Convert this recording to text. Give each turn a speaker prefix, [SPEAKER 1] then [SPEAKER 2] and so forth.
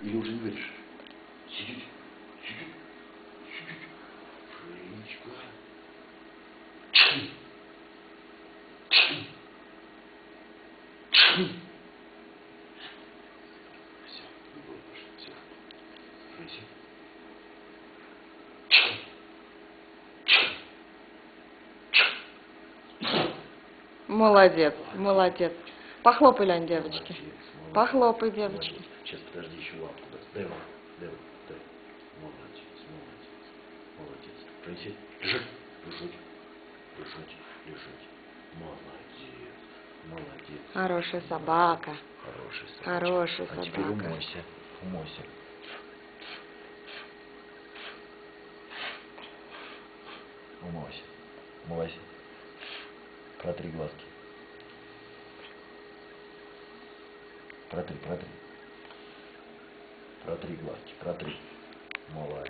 [SPEAKER 1] Или уже не вырежешь? Чуть-чуть. Чуть-чуть. Чуть-чуть. Женечка. Чин. Чин. Чин. Все, не было больше. Все. Фрейси. Чин. Чин.
[SPEAKER 2] Молодец, молодец. Похлопай, Лянь, девочки.
[SPEAKER 1] Молодец.
[SPEAKER 2] Похлопай, девочки.
[SPEAKER 1] Молодец. Сейчас, подожди, еще лапку. Дай лапу. Дай лапу. Дай. Молодец. Молодец. Молодец. Фрейси. Лежать. Лежать. Лежать. Лежать. Молодец. Молодец.
[SPEAKER 2] Хорошая собака.
[SPEAKER 1] Хорошая собака.
[SPEAKER 2] Хорошая
[SPEAKER 1] А теперь
[SPEAKER 2] собака.
[SPEAKER 1] умойся. Умойся. Умойся. Умойся. Протри глазки. Протри, протри. Протри глазки, протри.